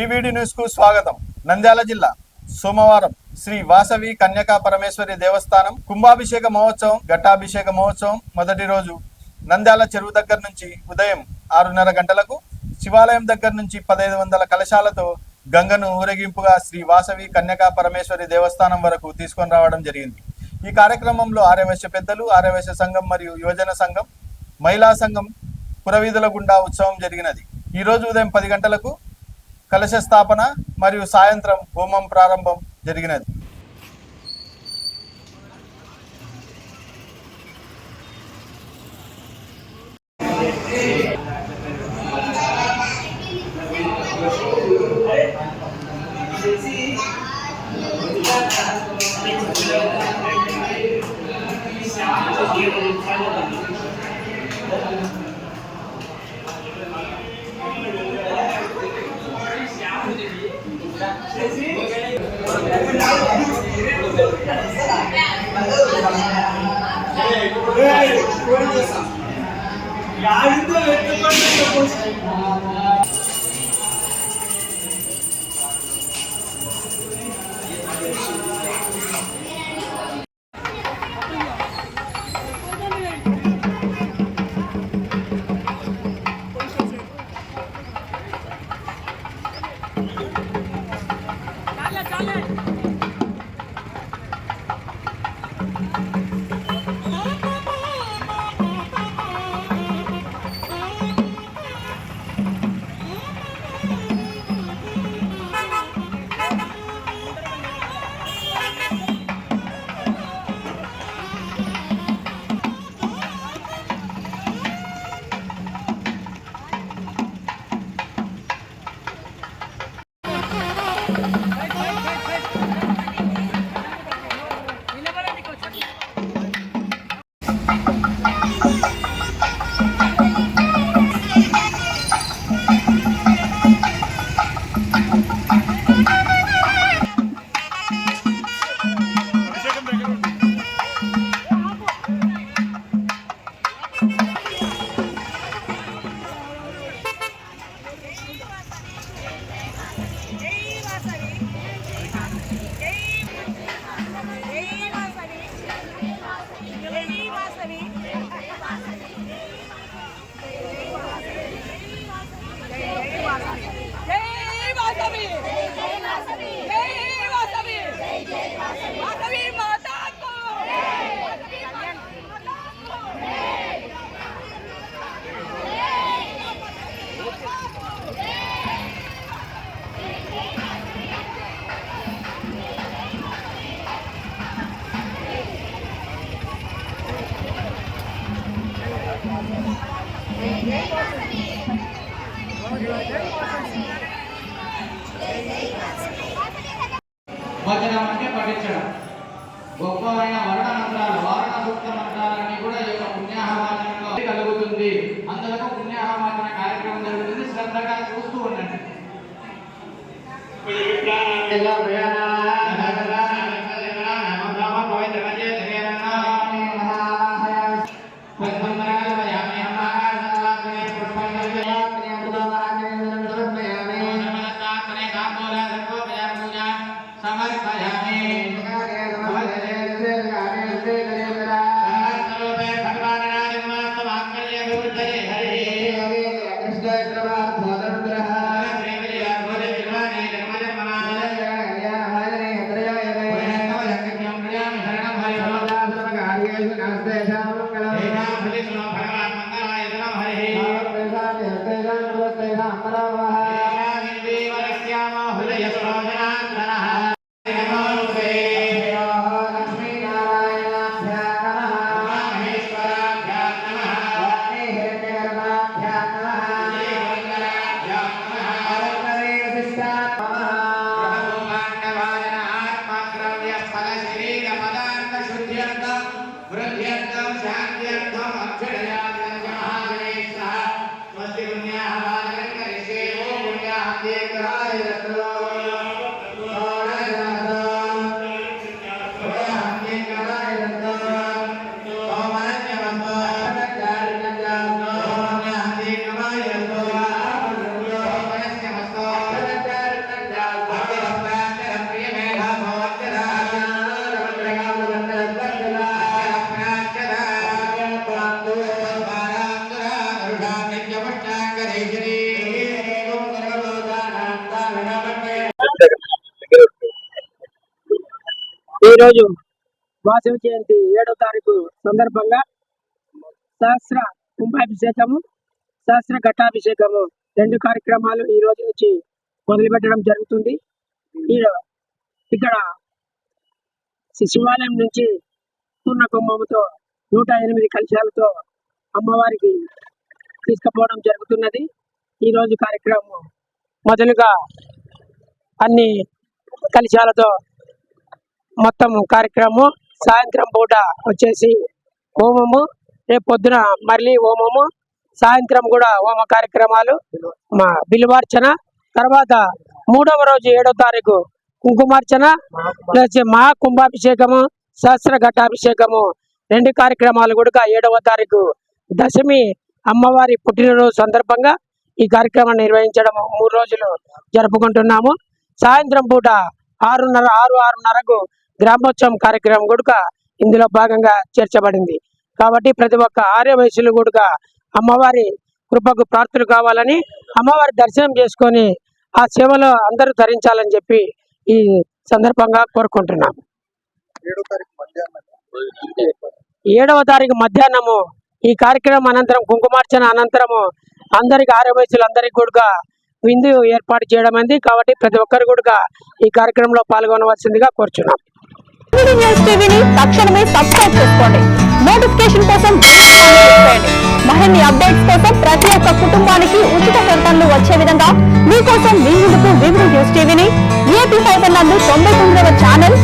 VVD news కు స్వాగతం. నంద్యాల జిల్లా సోమవారం శ్రీ వాసవి కన్యకా పరమేశ్వరి దేవస్థానం కుంభాభిషేక మహోత్సవం, ఘట్టాభిషేక మహోత్సవం మొదటి రోజు నంద్యాల చెరువు దగ్గర నుంచి ఉదయం 6:30 గంటలకు, శివాలయం దగ్గర నుంచి 1500 కలశాలతో గంగను ఊరేగింపుగా శ్రీ వాసవి కన్యకా పరమేశ్వరి దేవస్థానం వరకు తీసుకొని రావడం జరిగింది. ఈ కార్యక్రమంలో ఆర్యవైశ్య పెద్దలు, ఆర్యవైశ్య సంఘం మరియు యువజన సంఘం, మహిళా సంఘం పురవీధుల గుండా ఉత్సవం జరిగినది. ఈ రోజు ఉదయం 10 గంటలకు కలశ స్థాపన మరియు సాయంత్రం హోమం ప్రారంభం జరిగినది. వచనం అంటే పఠించడం. గొప్పమైన వర్ణ మంత్రాలు, వారణ సూక్త మంత్రాలన్నీ కూడా ఈ యొక్క పుణ్యాహవాచనంలో కలుగుతుంది. అందులో పుణ్యాహవాచన కార్యక్రమం జరుగుతుంది. శ్రద్ధగా చూస్తూ ఉండండి. शांति ఈరోజు వాసవి జయంతి 7వ తారీఖు సందర్భంగా సహస్ర కుంభాభిషేకము, సహస్ర ఘటాభిషేకము 2 కార్యక్రమాలు ఈ రోజు నుంచి మొదలుపెట్టడం జరుగుతుంది. ఇక్కడ శివాలయం నుంచి పూర్ణ కుంభముతో 108 కలశాలతో అమ్మవారికి తీసుకుపోవడం జరుగుతున్నది. ఈరోజు కార్యక్రమం మొదలుగా అన్ని కలశాలతో మొత్తం కార్యక్రమం, సాయంత్రం పూట వచ్చేసి హోమము, రేపు పొద్దున మళ్ళీ హోమము, సాయంత్రం కూడా హోమ కార్యక్రమాలు, మా బిల్వార్చన, తర్వాత 3వ రోజు 7వ తారీఖు కుంకుమార్చన ప్లస్ మహాకుంభాభిషేకము, సహస్ర ఘటాభిషేకము 2 కార్యక్రమాలు కూడా 7వ తారీఖు దశమి అమ్మవారి పుట్టినరోజు సందర్భంగా ఈ కార్యక్రమాన్ని నిర్వహించడం 3 రోజులు జరుపుకుంటున్నాము. సాయంత్రం పూట 6:30కు గ్రామోత్సవం కార్యక్రమం కూడా ఇందులో భాగంగా చేర్చబడింది. కాబట్టి ప్రతి ఒక్క ఆర్య వయసులు కూడా అమ్మవారి కృపకు ప్రార్థనలు కావాలని, అమ్మవారి దర్శనం చేసుకొని ఆ సేవలో అందరూ ధరించాలని చెప్పి ఈ సందర్భంగా కోరుకుంటున్నాం. 7వ తారీఖు మధ్యాహ్నము ఈ కార్యక్రమం అనంతరం కుంకుమార్చన అనంతరము అందరికి ఆర్య వయసులందరికీ కూడా విందు ఏర్పాటు చేయడం అయింది. కాబట్టి ప్రతి ఒక్కరు కూడా ఈ కార్యక్రమంలో పాల్గొనవలసిందిగా కోరుచున్నాం. న్యూస్ టీవీని తక్షణమే సబ్స్క్రైబ్ చేసుకోండి. నోటిఫికేషన్ కోసం మరిన్ని అప్డేట్స్ కోసం ప్రతి ఒక్క కుటుంబానికి ఉచిత ప్రకటనలు వచ్చే విధంగా మీకోసం మీ ముందుకు వివిధ న్యూస్ టీవీని ఏపీ 5 నందు 99వ ఛానల్